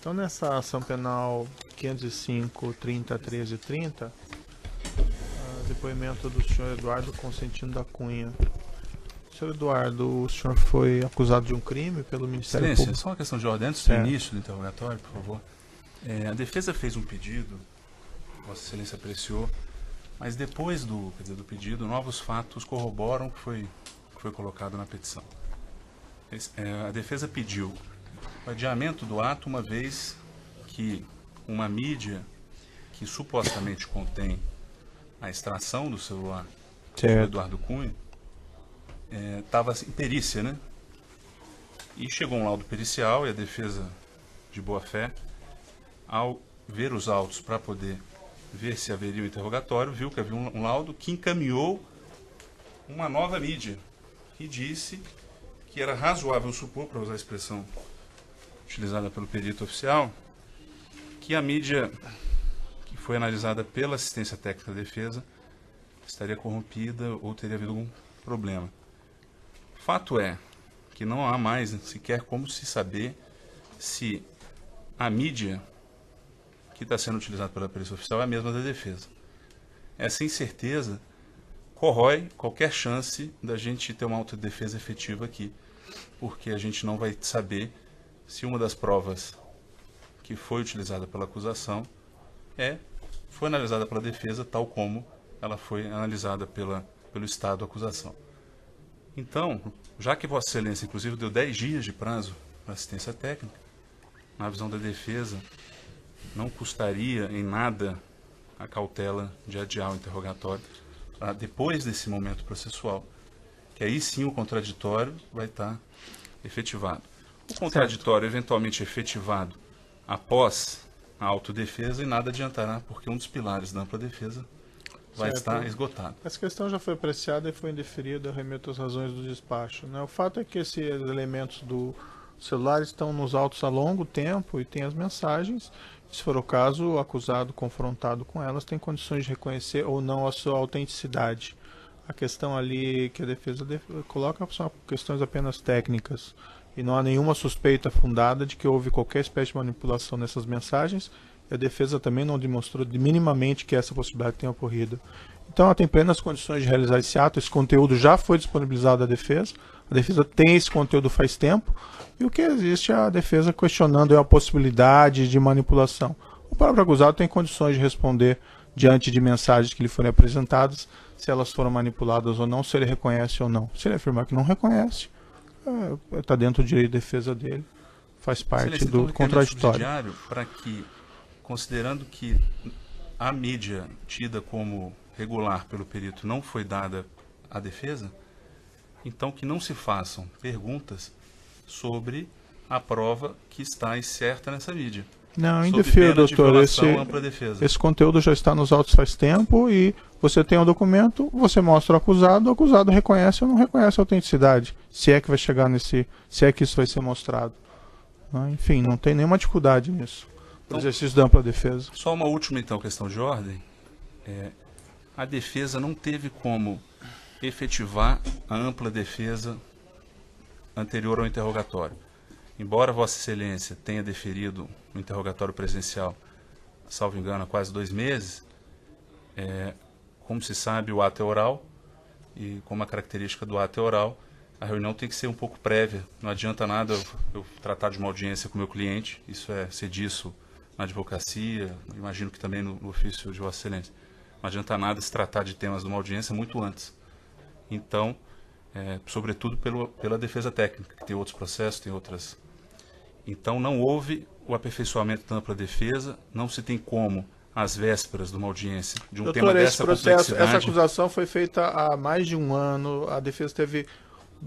Então, nessa ação penal 505, 30, 13 e 30, depoimento do senhor Eduardo Consentino da Cunha. Senhor Eduardo, o senhor foi acusado de um crime pelo Ministério Excelência, Público? só uma questão de ordem, antes do Certo. início do interrogatório, por favor. A defesa fez um pedido, Vossa Excelência apreciou, mas depois do pedido, novos fatos corroboram o que foi colocado na petição. A defesa pediu o adiamento do ato, uma vez que uma mídia que supostamente contém a extração do celular do Eduardo Cunha estava em perícia, né? E chegou um laudo pericial e a defesa, de boa fé, ao ver os autos para poder ver se haveria um interrogatório, viu que havia um laudo que encaminhou uma nova mídia e disse que era razoável supor, para usar a expressão utilizada pelo perito oficial, que a mídia que foi analisada pela assistência técnica da defesa estaria corrompida ou teria havido algum problema. Fato é que não há mais sequer como se saber se a mídia que está sendo utilizada pela perícia oficial é a mesma da defesa. Essa incerteza corrói qualquer chance da gente ter uma autodefesa efetiva aqui, porque a gente não vai saber se uma das provas que foi utilizada pela acusação foi analisada pela defesa, tal como ela foi analisada pelo Estado da acusação. Então, já que Vossa Excelência, inclusive, deu 10 dias de prazo para assistência técnica, na visão da defesa, não custaria em nada a cautela de adiar o interrogatório depois desse momento processual, que aí sim o contraditório vai estar efetivado. O contraditório eventualmente efetivado após a autodefesa e nada adiantará, porque um dos pilares da ampla defesa vai estar esgotado. Essa questão já foi apreciada e foi indeferida, eu remeto às razões do despacho, né? O fato é que esses elementos do celular estão nos autos há longo tempo e tem as mensagens. Se for o caso, o acusado confrontado com elas tem condições de reconhecer ou não a sua autenticidade. A questão ali que a defesa coloca são questões apenas técnicas e não há nenhuma suspeita fundada de que houve qualquer espécie de manipulação nessas mensagens. A defesa também não demonstrou minimamente que essa possibilidade tenha ocorrido. Então ela tem plenas condições de realizar esse ato, esse conteúdo já foi disponibilizado à defesa, a defesa tem esse conteúdo faz tempo, e o que existe é a defesa questionando a possibilidade de manipulação. O próprio acusado tem condições de responder diante de mensagens que lhe forem apresentadas, se elas foram manipuladas ou não, se ele reconhece ou não. Se ele afirmar que não reconhece, está dentro do direito de defesa dele, faz parte do contraditório. Para que, considerando que a mídia tida como regular pelo perito não foi dada à defesa, então que não se façam perguntas sobre a prova que está incerta nessa mídia. Não, indefiro, doutor. Esse conteúdo já está nos autos faz tempo e você tem um documento, você mostra ao o acusado reconhece ou não reconhece a autenticidade, se é que vai chegar se é que isso vai ser mostrado. Enfim, não tem nenhuma dificuldade nisso. O exercício da ampla defesa. Só uma última, então, questão de ordem. A defesa não teve como efetivar a ampla defesa anterior ao interrogatório. Embora Vossa Excelência tenha deferido o interrogatório presencial, salvo engano, há quase 2 meses, como se sabe, o ato é oral, e como a característica do ato é oral, a reunião tem que ser um pouco prévia. Não adianta nada eu tratar de uma audiência com o meu cliente, isso é sediço na advocacia, imagino que também no ofício de Vossa Excelência. Não adianta nada se tratar de temas de uma audiência muito antes. Então, sobretudo pela defesa técnica, que tem outros processos, tem outras. Então, não houve o aperfeiçoamento da ampla defesa, não se tem como, às vésperas de uma audiência, de um tema dessa complexidade. Essa acusação foi feita há mais de um ano, a defesa teve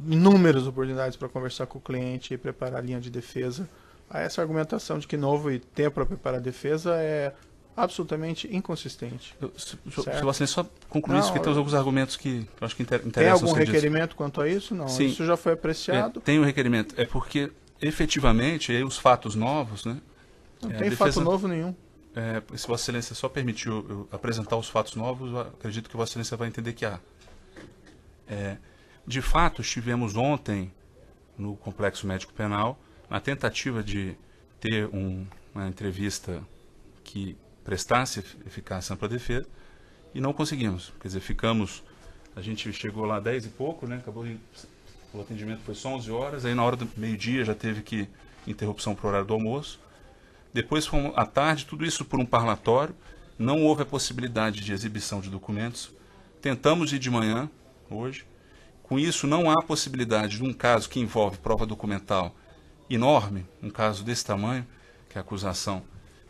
inúmeras oportunidades para conversar com o cliente e preparar a linha de defesa. Essa argumentação de que não houve tempo para preparar a defesa é absolutamente inconsistente. Se você só concluir isso, porque tem alguns argumentos que eu acho que interessam. Tem algum requerimento quanto a isso? Não. Sim, isso já foi apreciado? Tem um requerimento. É porque, efetivamente, aí os fatos novos, né? Não tem fato novo nenhum. Se Vossa Excelência só permitiu eu apresentar os fatos novos, eu acredito que Vossa Excelência vai entender que há. De fato, estivemos ontem no Complexo Médico Penal, na tentativa de ter um uma entrevista que prestasse eficácia à ampla defesa e não conseguimos. Quer dizer, a gente chegou lá 10 e pouco, né? O atendimento foi só 11 horas, aí na hora do meio-dia já teve que interrupção para o horário do almoço. Depois fomos à tarde, tudo isso por um parlatório, não houve a possibilidade de exibição de documentos. Tentamos ir de manhã, hoje. Com isso, não há possibilidade de um caso que envolve prova documental enorme, um caso desse tamanho, que a acusação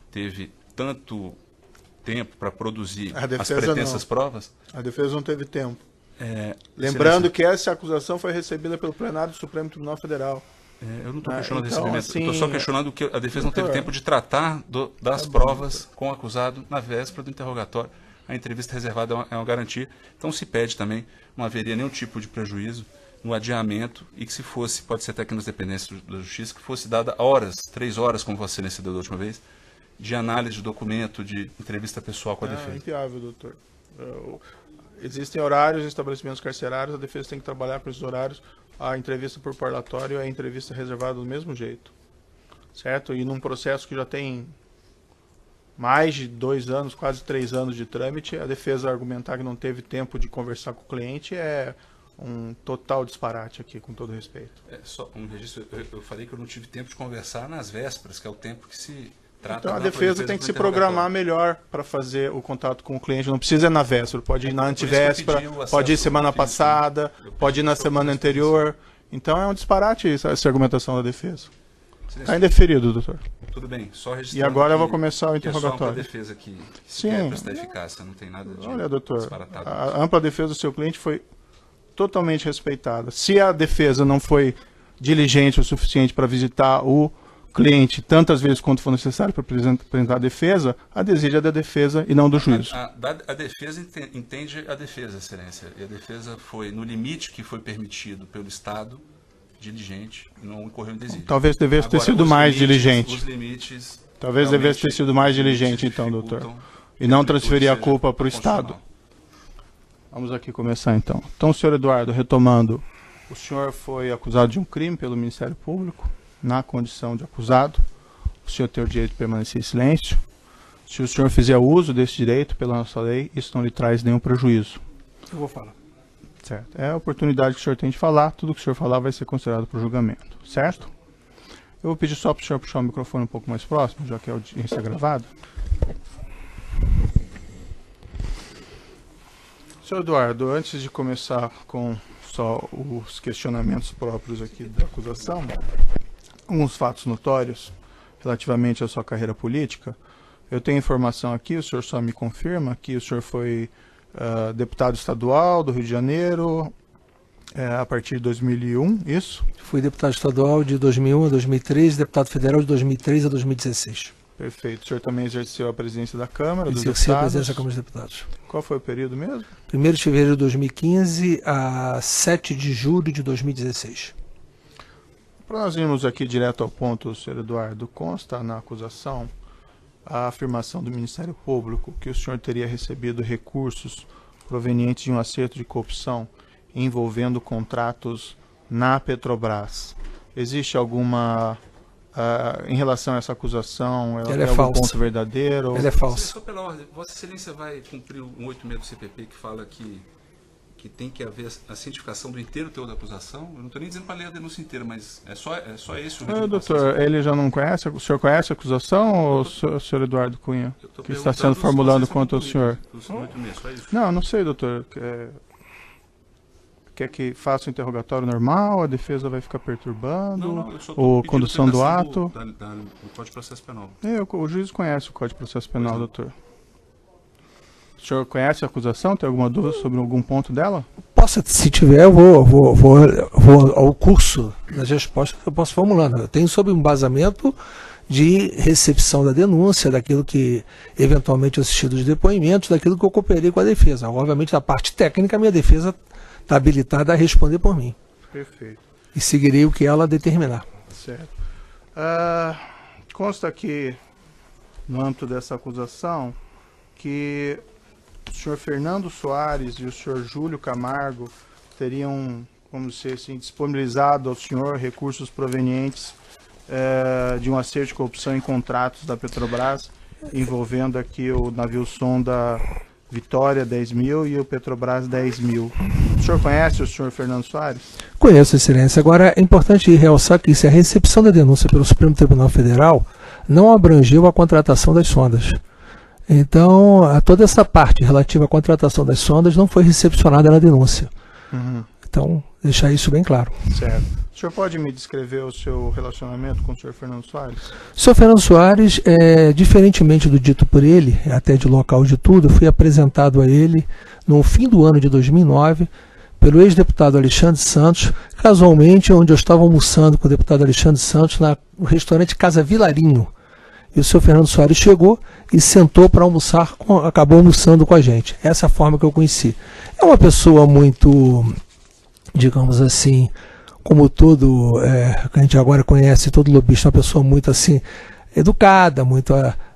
teve tanto tempo para produzir as pretensas provas. A defesa não teve tempo. Lembrando que essa acusação foi recebida pelo plenário do Supremo Tribunal Federal. Eu não estou questionando o recebimento, assim, estou só questionando que a defesa não teve tempo de tratar das provas com o acusado na véspera do interrogatório. A entrevista reservada é uma garantia. Então se pede também, não haveria nenhum tipo de prejuízo no adiamento e que se fosse, pode ser até aqui nas dependências da Justiça, que fosse dada 3 horas, como Vossa Excelência deu da última vez, de análise de documento, de entrevista pessoal com a defesa. É inviável, doutor. Existem horários em estabelecimentos carcerários, a defesa tem que trabalhar com esses horários. A entrevista por parlatório é a entrevista reservada do mesmo jeito. Certo? E num processo que já tem mais de 2 anos, quase 3 anos de trâmite, a defesa argumentar que não teve tempo de conversar com o cliente é um total disparate aqui, com todo respeito. Só um registro, eu falei que eu não tive tempo de conversar nas vésperas, que é o tempo que se trata. Então a defesa tem que se programar melhor para fazer o contato com o cliente. Não precisa ir na véspera, pode ir na antivéspera, pode ir semana passada, pode ir na semana anterior. Então é um disparate essa argumentação da defesa. Está indeferido, doutor. Tudo bem, só registrando. E agora eu vou começar o interrogatório. É só a defesa que quer prestar eficácia, não tem nada de Olha, doutor, disparatado. a ampla defesa do seu cliente foi totalmente respeitada. Se a defesa não foi diligente o suficiente para visitar o cliente tantas vezes quanto for necessário para apresentar a defesa, a desídia é da defesa e não do juízo. A defesa entende a defesa, Excelência. E a defesa foi no limite que foi permitido pelo Estado, diligente, e não incorreu em desídia. Talvez devesse ter sido mais diligente. Os limites. Talvez devesse ter sido mais diligente, então, doutor. E não transferir a culpa para o Estado. Vamos aqui começar, então. Então, senhor Eduardo, retomando, o senhor foi acusado de um crime pelo Ministério Público, na condição de acusado. O senhor tem o direito de permanecer em silêncio. Se o senhor fizer uso desse direito pela nossa lei, isso não lhe traz nenhum prejuízo. Eu vou falar. Certo. É a oportunidade que o senhor tem de falar. Tudo que o senhor falar vai ser considerado para o julgamento. Certo? Eu vou pedir só para o senhor puxar o microfone um pouco mais próximo, já que a audiência é gravada. Senhor Eduardo, antes de começar com só os questionamentos próprios aqui da acusação, alguns fatos notórios relativamente à sua carreira política. Eu tenho informação aqui, o senhor só me confirma que o senhor foi deputado estadual do Rio de Janeiro a partir de 2001, isso? Fui deputado estadual de 2001 a 2003, deputado federal de 2003 a 2016. Perfeito. O senhor também exerceu a presidência da Câmara dos Exerci a Deputados? presidência da Câmara dos Deputados. Qual foi o período mesmo? 1º de fevereiro de 2015 a 7 de julho de 2016. Para nós irmos aqui direto ao ponto, senhor Eduardo, consta na acusação a afirmação do Ministério Público que o senhor teria recebido recursos provenientes de um acerto de corrupção envolvendo contratos na Petrobras. Existe alguma... em relação a essa acusação, ela é falsa. Ponto verdadeiro? Ela é falsa. Só pela ordem, Vossa Excelência vai cumprir o 186 do CPP que fala que tem que haver a cientificação do inteiro teor da acusação? Eu não estou nem dizendo para ler a denúncia inteira, mas é só esse o ritmo. Doutor, ele já não conhece? O senhor conhece a acusação ou o senhor Eduardo Cunha? Que está sendo formulando contra o senhor? Não sei, doutor. Quer que faça o interrogatório normal? A defesa vai ficar perturbando? Ou condução do ato? Do Código de Processo Penal. O juiz conhece o Código de Processo Penal, doutor. O senhor conhece a acusação? Tem alguma dúvida sobre algum ponto dela? Se tiver, eu vou ao curso das respostas que eu posso formulando. Eu tenho sobre um embasamento de recepção da denúncia, daquilo que eventualmente eu assisti dos depoimentos, daquilo que eu cooperei com a defesa. Obviamente, da parte técnica, a minha defesa está habilitada a responder por mim. Perfeito. E seguirei o que ela determinar. Certo. Consta aqui, no âmbito dessa acusação, que o senhor Fernando Soares e o senhor Júlio Camargo teriam, como se assim, disponibilizado ao senhor recursos provenientes de um acerto de corrupção em contratos da Petrobras, envolvendo aqui o navio sonda Vitória 10 mil e o Petrobras 10 mil. O senhor conhece o senhor Fernando Soares? Conheço, Excelência. Agora, é importante realçar que a recepção da denúncia pelo Supremo Tribunal Federal não abrangeu a contratação das sondas. Então, toda essa parte relativa à contratação das sondas não foi recepcionada na denúncia. Então, deixar isso bem claro. Certo. O senhor pode me descrever o seu relacionamento com o senhor Fernando Soares? O senhor Fernando Soares, diferentemente do dito por ele, até de local de tudo, eu fui apresentado a ele no fim do ano de 2009 pelo ex-deputado Alexandre Santos, casualmente onde eu estava almoçando com o deputado Alexandre Santos no restaurante Casa Vilarinho. E o senhor Fernando Soares chegou e sentou para almoçar, acabou almoçando com a gente. Essa é a forma que eu conheci. É uma pessoa muito, digamos assim, como todo, que a gente agora conhece, todo lobista, uma pessoa muito assim, educada, muito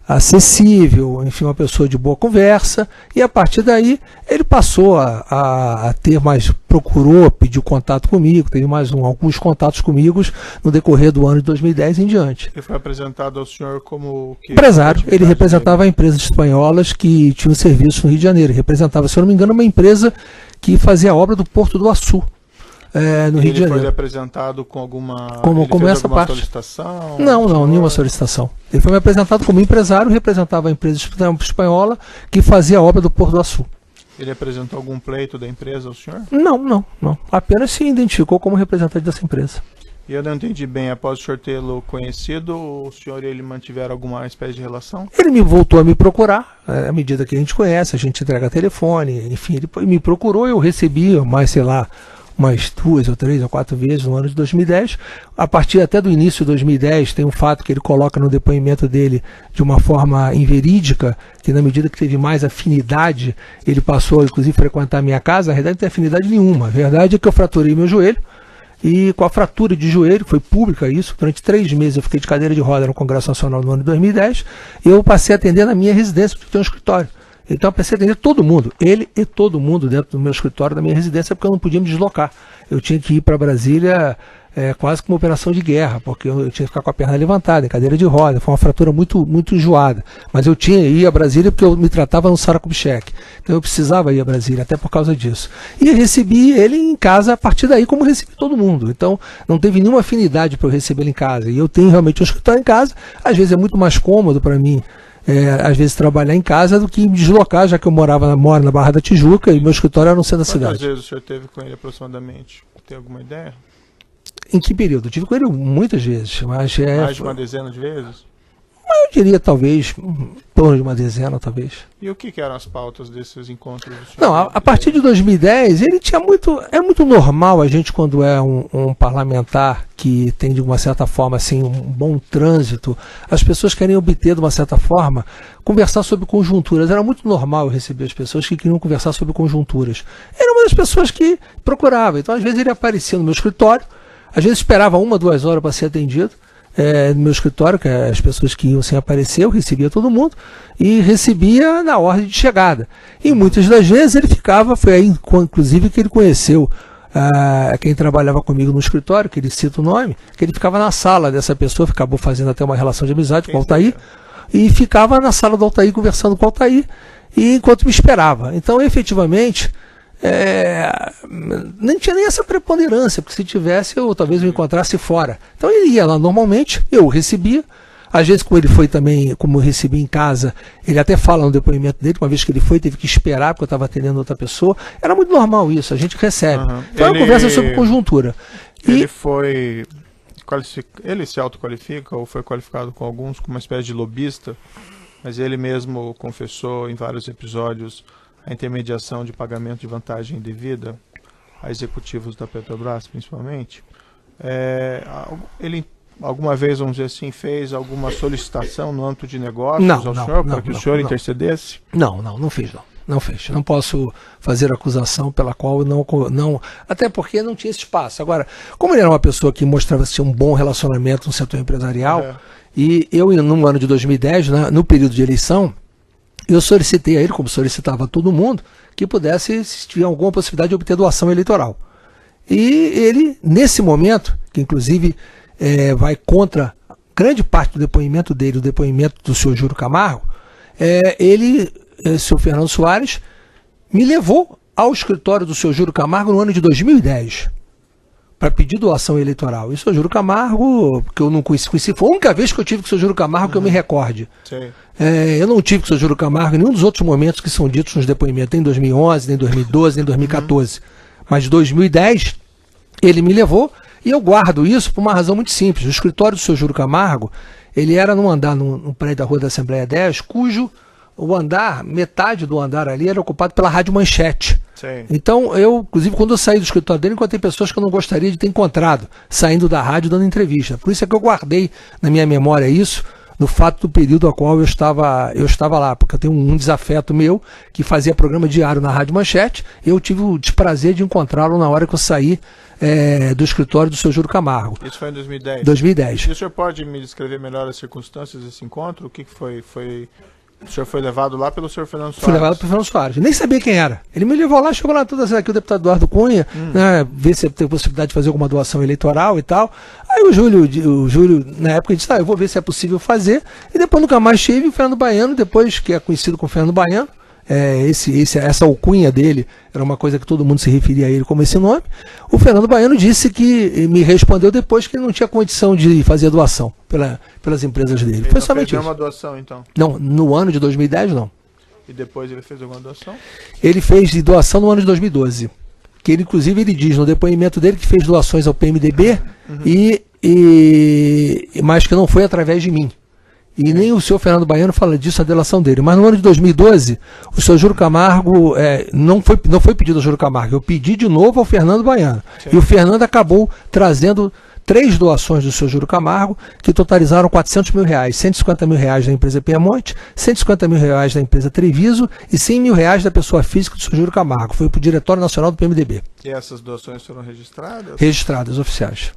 acessível, enfim, uma pessoa de boa conversa, e a partir daí ele passou a ter mais, procurou, pediu contato comigo, teve mais alguns contatos comigo no decorrer do ano de 2010 em diante. Ele foi apresentado ao senhor como... empresário, ele representava a empresa de espanholas que tinha um serviço no Rio de Janeiro, ele representava, se eu não me engano, uma empresa que fazia a obra do Porto do Açu. No Rio de Janeiro. Ele foi apresentado com alguma, como essa alguma parte. solicitação? Não, nenhuma solicitação. Ele foi me apresentado como empresário, representava a empresa espanhola que fazia a obra do Porto do Açu. Ele apresentou algum pleito da empresa ao senhor? Não. Apenas se identificou como representante dessa empresa. E eu não entendi bem, após o senhor tê-lo conhecido, o senhor e ele mantiveram alguma espécie de relação? Ele me voltou a me procurar, à medida que a gente conhece, a gente entrega telefone, enfim, ele me procurou, eu recebi mais, sei lá, umas 2 ou 3 ou 4 vezes no ano de 2010. A partir até do início de 2010, tem um fato que ele coloca no depoimento dele de uma forma inverídica, que na medida que teve mais afinidade, ele passou, inclusive, a frequentar a minha casa. Na verdade, não tem afinidade nenhuma. A verdade é que eu fraturei meu joelho, e com a fratura de joelho, foi pública isso, durante 3 meses eu fiquei de cadeira de roda no Congresso Nacional no ano de 2010, e eu passei a atender na minha residência, porque eu tenho um escritório. Então eu pensei em atender todo mundo, ele e todo mundo dentro do meu escritório, da minha residência, porque eu não podia me deslocar. Eu tinha que ir para Brasília quase como uma operação de guerra, porque eu tinha que ficar com a perna levantada, em cadeira de roda. Foi uma fratura muito enjoada. Mas eu ia a Brasília porque eu me tratava no Sara Kubitschek. Então eu precisava ir a Brasília, até por causa disso. E recebi ele em casa a partir daí, como recebi todo mundo. Então não teve nenhuma afinidade para eu receber ele em casa. E eu tenho realmente um escritório em casa. Às vezes é muito mais cômodo para mim, às vezes, trabalhar em casa do que me deslocar, já que eu moro na Barra da Tijuca e meu escritório era no centro da cidade. Quantas vezes o senhor teve com ele aproximadamente? Tem alguma ideia? Em que período? Eu tive com ele muitas vezes. Mas mais de uma dezena de vezes? Eu diria, talvez, em torno de uma dezena, talvez. E o que eram as pautas desses encontros? Não, a partir de 2010, ele tinha muito... É muito normal a gente, quando é um parlamentar que tem, de uma certa forma, assim, um bom trânsito, as pessoas querem obter, de uma certa forma, conversar sobre conjunturas. Era muito normal eu receber as pessoas que queriam conversar sobre conjunturas. Era uma das pessoas que procurava. Então, às vezes, ele aparecia no meu escritório, às vezes esperava 1 ou 2 horas para ser atendido, no meu escritório, que as pessoas que iam sem aparecer, eu recebia todo mundo, e recebia na ordem de chegada. E muitas das vezes ele ficava, foi aí inclusive que ele conheceu quem trabalhava comigo no escritório, que ele cita o nome, que ele ficava na sala dessa pessoa, acabou fazendo até uma relação de amizade com o Altair, e ficava na sala do Altair conversando com o Altair, e enquanto me esperava. Então, efetivamente, não tinha nem essa preponderância, porque se tivesse, talvez eu encontrasse fora. Então ele ia lá normalmente, eu o recebia. Às vezes, como ele foi também, como eu recebi em casa, ele até fala no depoimento dele, uma vez que ele foi, teve que esperar, porque eu estava atendendo outra pessoa. Era muito normal isso, a gente recebe. Foi uma conversa sobre conjuntura. Ele se autoqualifica, ou foi qualificado com alguns, como uma espécie de lobista, mas ele mesmo confessou em vários episódios a intermediação de pagamento de vantagem indevida a executivos da Petrobras, principalmente. Ele alguma vez, vamos dizer assim, fez alguma solicitação no âmbito de negócios ao senhor para que o senhor intercedesse? Não fez. Não fez. Não posso fazer acusação pela qual não. Até porque não tinha esse espaço. Agora, como ele era uma pessoa que mostrava ser um bom relacionamento no setor empresarial, e eu, no ano de 2010, no período de eleição, eu solicitei a ele, como solicitava a todo mundo, que pudesse, se tiver alguma possibilidade de obter doação eleitoral. E ele, nesse momento, que inclusive vai contra grande parte do depoimento dele, o depoimento do senhor Júlio Camargo, o senhor Fernando Soares, me levou ao escritório do senhor Júlio Camargo no ano de 2010 para pedir doação eleitoral. E o senhor Júlio Camargo, que eu não conheci, foi a única vez que eu tive com o senhor Júlio Camargo que eu me recorde. Eu não tive com o senhor Júlio Camargo em nenhum dos outros momentos que são ditos nos depoimentos, nem em 2011, nem em 2012, nem em 2014. Mas em 2010, ele me levou, e eu guardo isso por uma razão muito simples. O escritório do senhor Júlio Camargo, ele era num andar, no prédio da Rua da Assembleia 10, cujo o andar, metade do andar ali era ocupado pela Rádio Manchete. Sim. Então, inclusive, quando eu saí do escritório dele, encontrei pessoas que eu não gostaria de ter encontrado, saindo da rádio dando entrevista. Por isso é que eu guardei na minha memória isso, no fato do período ao qual eu estava lá, porque eu tenho um desafeto meu, que fazia programa diário na Rádio Manchete, e eu tive o desprazer de encontrá-lo na hora que eu saí do escritório do seu Júlio Camargo. Isso foi em 2010? 2010. E o senhor pode me descrever melhor as circunstâncias desse encontro? O que foi? O senhor foi levado lá pelo senhor Fernando Soares? Fui levado pelo Fernando Soares. Nem sabia quem era. Ele me levou lá, chegou lá, tudo assim, aqui o deputado Eduardo Cunha, né, ver se tem possibilidade de fazer alguma doação eleitoral e tal. Aí o Júlio, na época, disse, eu vou ver se é possível fazer. E depois nunca mais tive o Fernando Baiano, depois que é conhecido como Fernando Baiano. Essa alcunha dele era uma coisa que todo mundo se referia a ele como esse nome. O Fernando Baiano disse que me respondeu depois que ele não tinha condição de fazer a doação pelas empresas dele. Ele foi somente isso. Uma doação, então? Não, no ano de 2010 não. E depois ele fez alguma doação? Ele fez doação no ano de 2012. Que ele, inclusive, ele diz no depoimento dele que fez doações ao PMDB, mas que não foi através de mim. E nem o senhor Fernando Baiano fala disso na delação dele. Mas no ano de 2012, o senhor Júlio Camargo, não foi pedido ao Júlio Camargo, eu pedi de novo ao Fernando Baiano. Sim. E o Fernando acabou trazendo 3 doações do senhor Júlio Camargo, que totalizaram R$400 mil, R$150 mil da empresa Piemonte, R$150 mil da empresa Treviso e R$100 mil da pessoa física do senhor Júlio Camargo. Foi para o Diretório Nacional do PMDB. E essas doações foram registradas? Registradas, oficiais.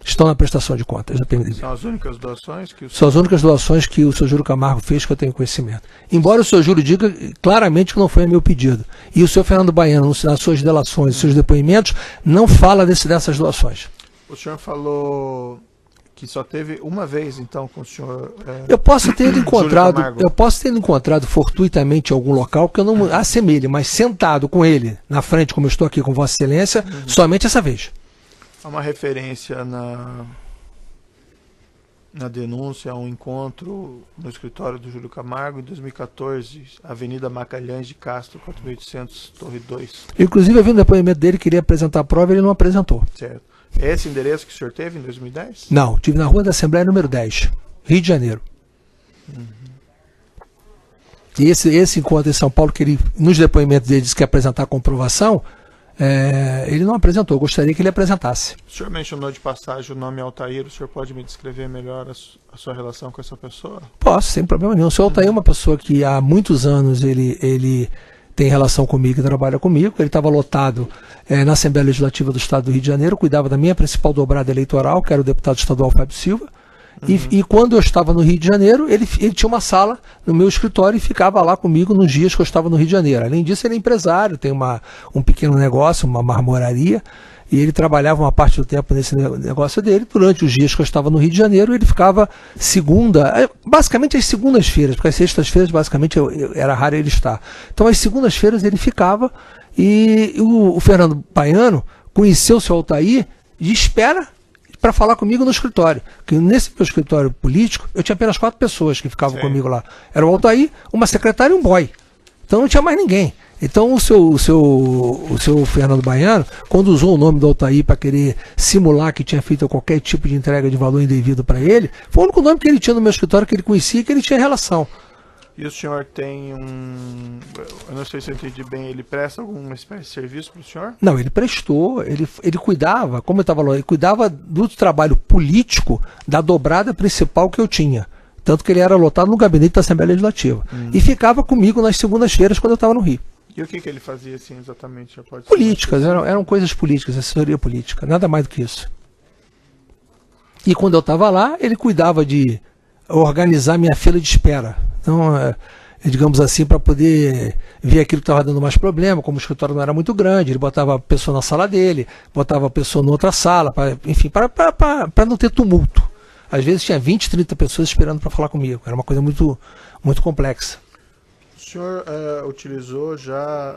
Estão na prestação de contas da PMDB. São as únicas doações que São as únicas doações que o senhor Júlio Camargo fez que eu tenho conhecimento. Embora o senhor Júlio diga claramente que não foi a meu pedido. E o senhor Fernando Baiano, nas suas delações, nos seus depoimentos, não fala dessas doações. O senhor falou que só teve uma vez, então, com o senhor... Eu posso ter encontrado fortuitamente em algum local que eu não assemelhe, mas sentado com ele, na frente, como eu estou aqui com Vossa Excelência, somente essa vez. Há uma referência na denúncia a um encontro no escritório do Júlio Camargo em 2014, Avenida Magalhães de Castro, 4800, Torre 2. Inclusive, eu vi um depoimento dele, queria apresentar a prova e ele não apresentou. Certo. É esse endereço que o senhor teve em 2010? Não, tive na Rua da Assembleia número 10, Rio de Janeiro. E esse encontro em São Paulo, que ele, nos depoimentos dele, disse que ia apresentar a comprovação, ele não apresentou, eu gostaria que ele apresentasse. O senhor mencionou de passagem o nome Altair, o senhor pode me descrever melhor a sua relação com essa pessoa? Posso, sem problema nenhum. O senhor Altair é uma pessoa que há muitos anos ele tem relação comigo e trabalha comigo. Ele estava lotado na Assembleia Legislativa do Estado do Rio de Janeiro, cuidava da minha principal dobrada eleitoral, que era o deputado estadual Fábio Silva. E quando eu estava no Rio de Janeiro, ele tinha uma sala no meu escritório e ficava lá comigo nos dias que eu estava no Rio de Janeiro. Além disso, ele é empresário, tem um pequeno negócio, uma marmoraria, e ele trabalhava uma parte do tempo nesse negócio dele. Durante os dias que eu estava no Rio de Janeiro, ele ficava basicamente às segundas-feiras, porque às sextas-feiras, basicamente, era raro ele estar. Então, às segundas-feiras, ele ficava, e o Fernando Baiano conheceu o seu Altair de espera para falar comigo no escritório. Porque nesse meu escritório político, eu tinha apenas 4 pessoas que ficavam comigo lá. Era o Altair, uma secretária e um boy. Então não tinha mais ninguém. Então o seu Fernando Baiano, quando usou o nome do Altair para querer simular que tinha feito qualquer tipo de entrega de valor indevido para ele, foi o único nome que ele tinha no meu escritório, que ele conhecia e que ele tinha relação. E o senhor tem eu não sei se eu entendi bem, ele presta alguma espécie de serviço para o senhor? Não, ele prestou, ele cuidava, como eu estava falando, ele cuidava do trabalho político da dobrada principal que eu tinha. Tanto que ele era lotado no gabinete da Assembleia Legislativa. E ficava comigo nas segundas-feiras quando eu estava no Rio. E o que ele fazia assim exatamente? Políticas, eram coisas políticas, assessoria política, nada mais do que isso. E quando eu estava lá, ele cuidava de organizar minha fila de espera. Então, digamos assim, para poder ver aquilo que estava dando mais problema, como o escritório não era muito grande, ele botava a pessoa na sala dele, botava a pessoa em outra sala, para não ter tumulto. às vezes tinha 20, 30 pessoas esperando para falar comigo. Era uma coisa muito, muito complexa. O senhor utilizou já,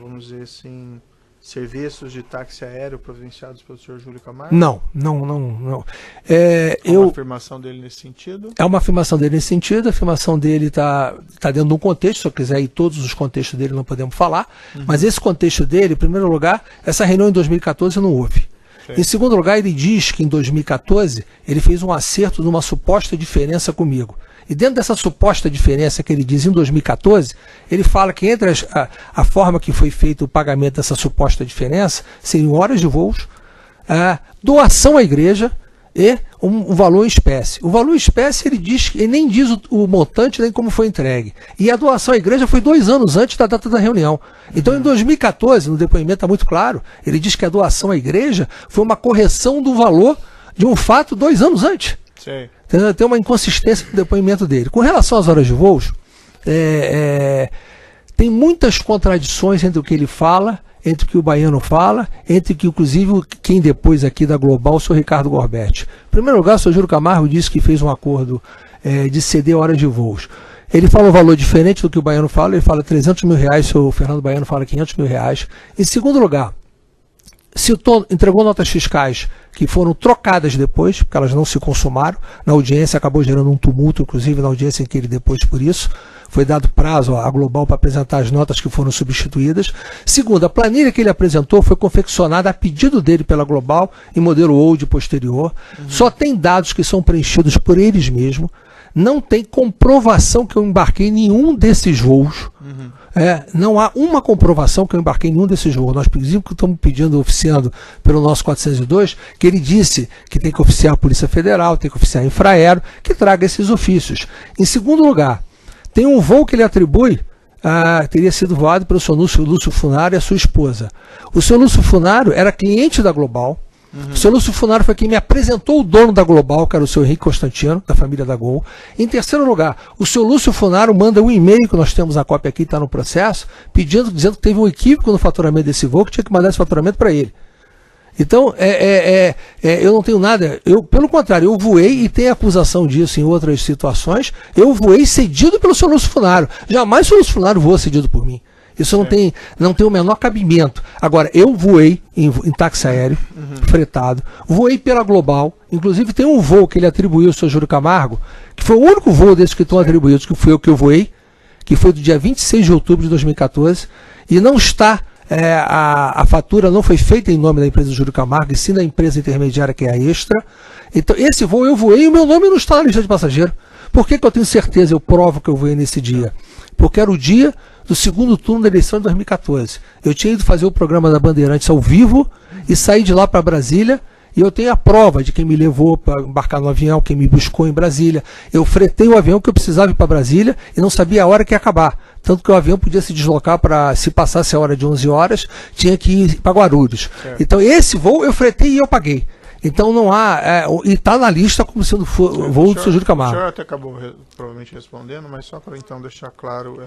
vamos dizer assim, serviços de táxi aéreo providenciados pelo senhor Júlio Camargo? Não. É uma afirmação dele nesse sentido? É uma afirmação dele nesse sentido. A afirmação dele está dentro de um contexto. Se eu quiser ir todos os contextos dele, não podemos falar. Mas esse contexto dele, em primeiro lugar, essa reunião em 2014 não houve. Sim. Em segundo lugar, ele diz que em 2014 ele fez um acerto de uma suposta diferença comigo. E dentro dessa suposta diferença que ele diz em 2014, ele fala que entre a forma que foi feito o pagamento dessa suposta diferença seriam horas de voos, doação à igreja e um valor em espécie. O valor em espécie ele nem diz o montante nem como foi entregue. E a doação à igreja foi 2 anos antes da data da reunião. Então em 2014, no depoimento está muito claro, ele diz que a doação à igreja foi uma correção do valor de um fato 2 anos antes. Sim. Tem uma inconsistência no depoimento dele. Com relação às horas de voos, tem muitas contradições entre o que ele fala, entre o que o Baiano fala, entre que, inclusive, quem depois aqui da Global, o senhor Ricardo Gorbetti. Em primeiro lugar, o senhor Júlio Camargo disse que fez um acordo de ceder horas de voos. Ele fala um valor diferente do que o Baiano fala, ele fala 300 mil reais, o Fernando Baiano fala 500 mil reais. Em segundo lugar, entregou notas fiscais que foram trocadas depois, porque elas não se consumaram. Na audiência acabou gerando um tumulto, inclusive na audiência em que ele depois, por isso, foi dado prazo à Global para apresentar as notas que foram substituídas. Segundo, a planilha que ele apresentou foi confeccionada a pedido dele pela Global em modelo old posterior. Só tem dados que são preenchidos por eles mesmos. Não tem comprovação que eu embarquei em nenhum desses voos. Não há uma comprovação que eu embarquei em nenhum desses voos. Nós estamos pedindo, oficiando pelo nosso 402, que ele disse que tem que oficiar a Polícia Federal, tem que oficiar a Infraero, que traga esses ofícios. Em segundo lugar, tem um voo que ele atribui, teria sido voado pelo senhor Lúcio Funaro e a sua esposa. O senhor Lúcio Funaro era cliente da Global. O senhor Lúcio Funaro foi quem me apresentou o dono da Global, que era o senhor Henrique Constantino, da família da Gol. Em terceiro lugar, o senhor Lúcio Funaro manda um e-mail, que nós temos a cópia aqui, está no processo, dizendo que teve um equívoco no faturamento desse voo, que tinha que mandar esse faturamento para ele. Então, eu não tenho nada, pelo contrário, eu voei, e tem acusação disso em outras situações, eu voei cedido pelo senhor Lúcio Funaro. Jamais o senhor Lúcio Funaro voou cedido por mim. Isso não tem o menor cabimento. Agora, eu voei em táxi aéreo, fretado, voei pela Global, inclusive tem um voo que ele atribuiu ao senhor Júlio Camargo, que foi o único voo desses que estão atribuídos, que foi o que eu voei, que foi do dia 26 de outubro de 2014, e não está, a fatura não foi feita em nome da empresa Júlio Camargo, e sim da empresa intermediária que é a Extra. Então, esse voo eu voei e o meu nome não está na lista de passageiro. Por que eu tenho certeza, eu provo que eu voei nesse dia? Porque era o dia do segundo turno da eleição de 2014. Eu tinha ido fazer o programa da Bandeirantes ao vivo e saí de lá para Brasília, e eu tenho a prova de quem me levou para embarcar no avião, quem me buscou em Brasília. Eu fretei o avião que eu precisava ir para Brasília e não sabia a hora que ia acabar. Tanto que o avião podia se deslocar para, se passasse a hora de 11 horas, tinha que ir para Guarulhos. Certo. Então esse voo eu fretei e eu paguei. Então não há, e está na lista como sendo voo do senhor Júlio Camargo. O senhor até acabou provavelmente respondendo, mas só para então deixar claro,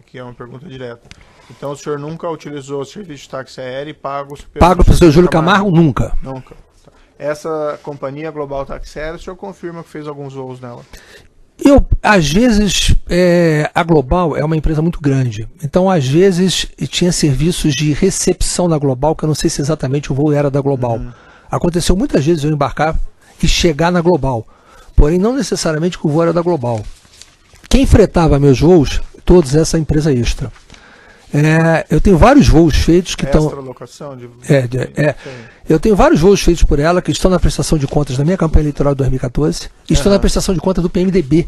que é uma pergunta direta. Então o senhor nunca utilizou o serviço de táxi aéreo e pago pelo senhor Júlio Camargo? Nunca. Nunca. Tá. Essa companhia Global Táxi Aéreo, o senhor confirma que fez alguns voos nela? Às vezes, a Global é uma empresa muito grande. Então, às vezes, tinha serviços de recepção da Global, que eu não sei se exatamente o voo era da Global. Aconteceu muitas vezes eu embarcar e chegar na Global, porém não necessariamente que o voo era da Global. Quem fretava meus voos, todos essa empresa Extra. Eu tenho vários voos feitos que estão... Extra locação? Eu tenho vários voos feitos por ela que estão na prestação de contas da minha campanha eleitoral de 2014 e estão na prestação de contas do PMDB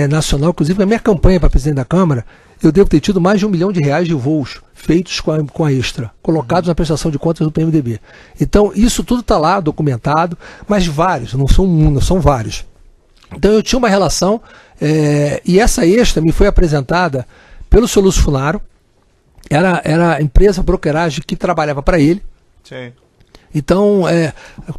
nacional. Inclusive, na minha campanha para presidente da Câmara, eu devo ter tido mais de R$1 milhão de voos feitos com a Extra, colocados na prestação de contas do PMDB. Então, isso tudo está lá, documentado, mas vários, não são um, são vários. Então, eu tinha uma relação, e essa Extra me foi apresentada pelo senhor Lúcio Funaro, era a empresa brokeragem que trabalhava para ele. Sim. Então,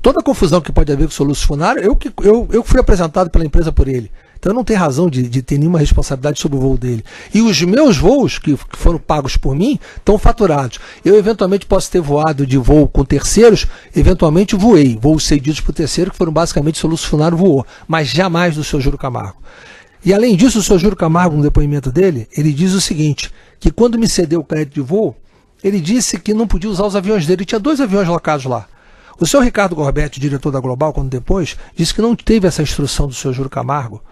toda a confusão que pode haver com o senhor Lúcio Funaro, eu fui apresentado pela empresa por ele. Então não tem razão de ter nenhuma responsabilidade sobre o voo dele. E os meus voos, que foram pagos por mim, estão faturados. Eu eventualmente posso ter voado de voo com terceiros, eventualmente voei, voos cedidos por terceiro, que foram basicamente o seu funcionário voou, mas jamais do seu Júlio Camargo. E além disso, o seu Júlio Camargo, no depoimento dele, ele diz o seguinte, que quando me cedeu o crédito de voo, ele disse que não podia usar os aviões dele, ele tinha 2 aviões locados lá. O senhor Ricardo Gorbetti, diretor da Global, quando depois, disse que não teve essa instrução do senhor Júlio Camargo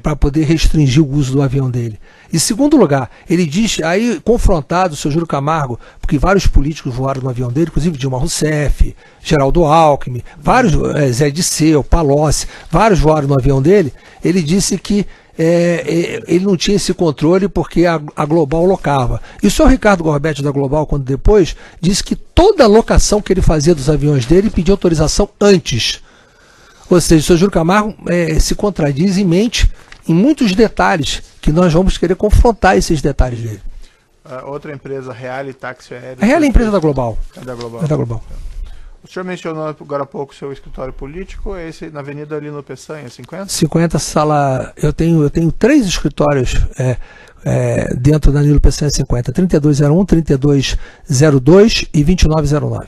para poder restringir o uso do avião dele. Em segundo lugar, ele diz, aí confrontado o senhor Júlio Camargo, porque vários políticos voaram no avião dele, inclusive Dilma Rousseff, Geraldo Alckmin, vários, Zé Disseu, Palocci, vários voaram no avião dele, ele disse que ele não tinha esse controle porque a Global locava. E o senhor Ricardo Gorbetti da Global, quando depois, disse que toda a locação que ele fazia dos aviões dele pedia autorização antes. Ou seja, o senhor Júlio Camargo se contradiz e mente em muitos detalhes que nós vamos querer confrontar esses detalhes dele. Outra empresa, Reale Táxi Aéreo. A Reale é a empresa da Global. É da Global. É da Global. O senhor mencionou agora há pouco o seu escritório político, é esse na Avenida ali no Peçanha, 50? 50, sala... Eu tenho 3 escritórios dentro da Nilo Peçanha 50. 3201, 3202 e 2909.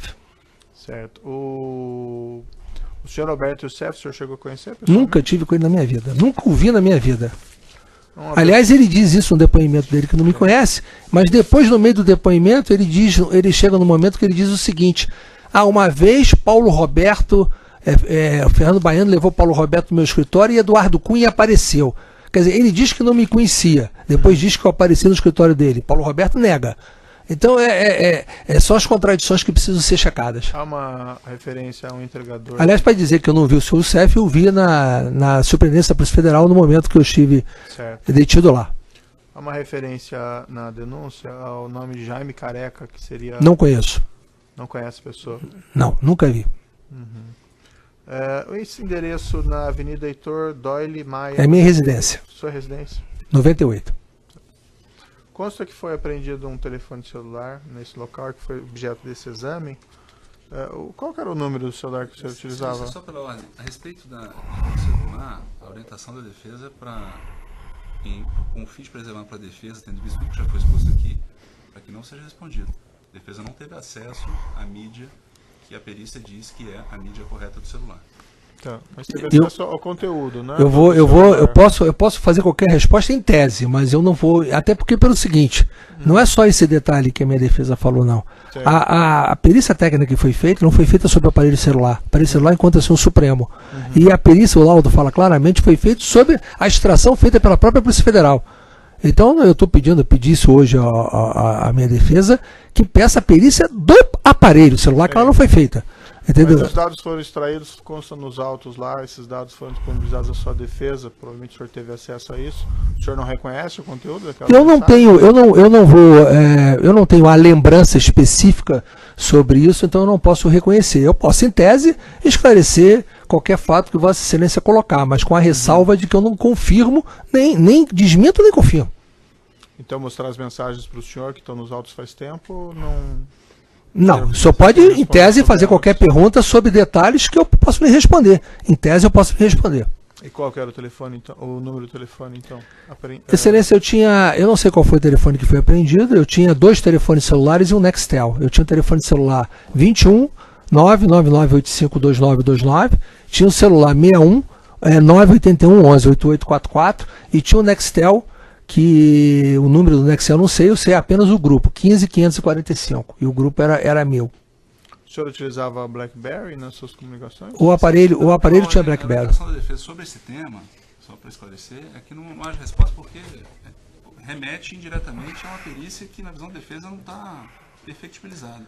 Certo. O senhor Alberto Youssef, o senhor chegou a conhecer? Nunca tive com ele na minha vida. Nunca o vi na minha vida. Aliás, ele diz isso no depoimento dele, que não me conhece, mas depois, no meio do depoimento, ele chega no momento que ele diz o seguinte: uma vez Paulo Roberto, o Fernando Baiano levou Paulo Roberto no meu escritório e Eduardo Cunha apareceu. Quer dizer, ele diz que não me conhecia, depois diz que eu apareci no escritório dele. Paulo Roberto nega. Então, são as contradições que precisam ser checadas. Há uma referência a um entregador... Aliás, para dizer que eu não vi o senhor Youssef, eu vi na Superintendência da Polícia Federal no momento que eu estive detido lá. Há uma referência na denúncia ao nome de Jaime Careca, que seria... Não conheço. Não conhece a pessoa? Não, nunca vi. Esse endereço na Avenida Heitor Doyle Maia... É minha residência. Sua residência? 98. Consta que foi apreendido um telefone celular nesse local, que foi objeto desse exame. Qual que era o número do celular que você utilizava? Só pela ordem. A respeito do celular, a orientação da defesa com o fim de preservar para a defesa, tendo visto tudo que já foi exposto aqui, para que não seja respondido. A defesa não teve acesso à mídia que a perícia diz que é a mídia correta do celular. Tá, mas teve acesso ao conteúdo, né? Eu posso fazer qualquer resposta em tese, mas eu não vou, até porque pelo seguinte, não é só esse detalhe que a minha defesa falou, não. A perícia técnica que foi feita não foi feita sobre o aparelho celular. O aparelho celular encontra-se um Supremo. E a perícia, o laudo fala claramente, foi feito sobre a extração feita pela própria Polícia Federal. Então eu pedi isso hoje à minha defesa, que peça a perícia do aparelho celular, que ela não foi feita. Entendeu? Mas os dados foram extraídos, constam nos autos lá, esses dados foram disponibilizados à sua defesa, provavelmente o senhor teve acesso a isso. O senhor não reconhece o conteúdo daquela mensagem? Eu não tenho a lembrança específica sobre isso, então eu não posso reconhecer. Eu posso, em tese, esclarecer qualquer fato que Vossa Excelência colocar, mas com a ressalva de que eu não confirmo, nem desminto, nem confirmo. Então mostrar as mensagens para o senhor que estão nos autos faz tempo, Não, só pode, em tese, fazer qualquer pergunta sobre detalhes que eu posso lhe responder. Em tese, eu posso lhe responder. E qual que era o telefone, então? O número do telefone, então? Excelência, eu não sei qual foi o telefone que foi apreendido, eu tinha 2 telefones celulares e um Nextel. Eu tinha um telefone celular 21 999852929, tinha um celular 61 981 11 8844 e tinha um Nextel, que o número do Nextel eu sei apenas o grupo, 15545, e o grupo era meu. O senhor utilizava BlackBerry nas suas comunicações? O aparelho tinha BlackBerry. A da defesa sobre esse tema, só para esclarecer, é que não há resposta porque remete indiretamente a uma perícia que na visão da defesa não está perfectibilizada.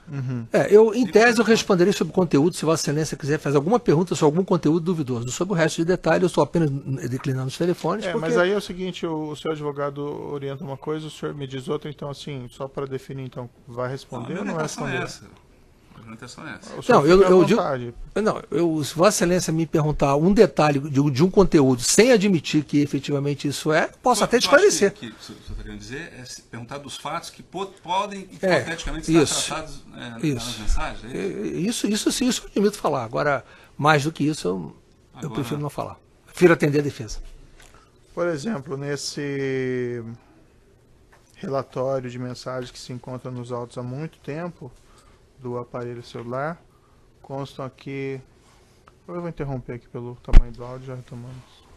Em tese eu responderei sobre o conteúdo, se Vossa Excelência quiser fazer alguma pergunta sobre algum conteúdo duvidoso. Sobre o resto de detalhe, eu estou apenas declinando os telefones. Mas aí é o seguinte, o seu advogado orienta uma coisa, o senhor me diz outra, então assim, só para definir, então, vai responder ou não vai responder? A orientação é essa. Se Vossa Excelência me perguntar um detalhe de um conteúdo sem admitir que efetivamente isso posso até te esclarecer. O que você está querendo dizer é perguntar dos fatos que podem hipoteticamente estar tratados nas mensagens? Isso sim, isso eu admito falar. Agora, mais do que isso, eu prefiro não falar. Prefiro atender a defesa. Por exemplo, nesse relatório de mensagens que se encontra nos autos há muito tempo do aparelho celular, constam aqui. Eu vou interromper aqui pelo tamanho do áudio, já retomamos.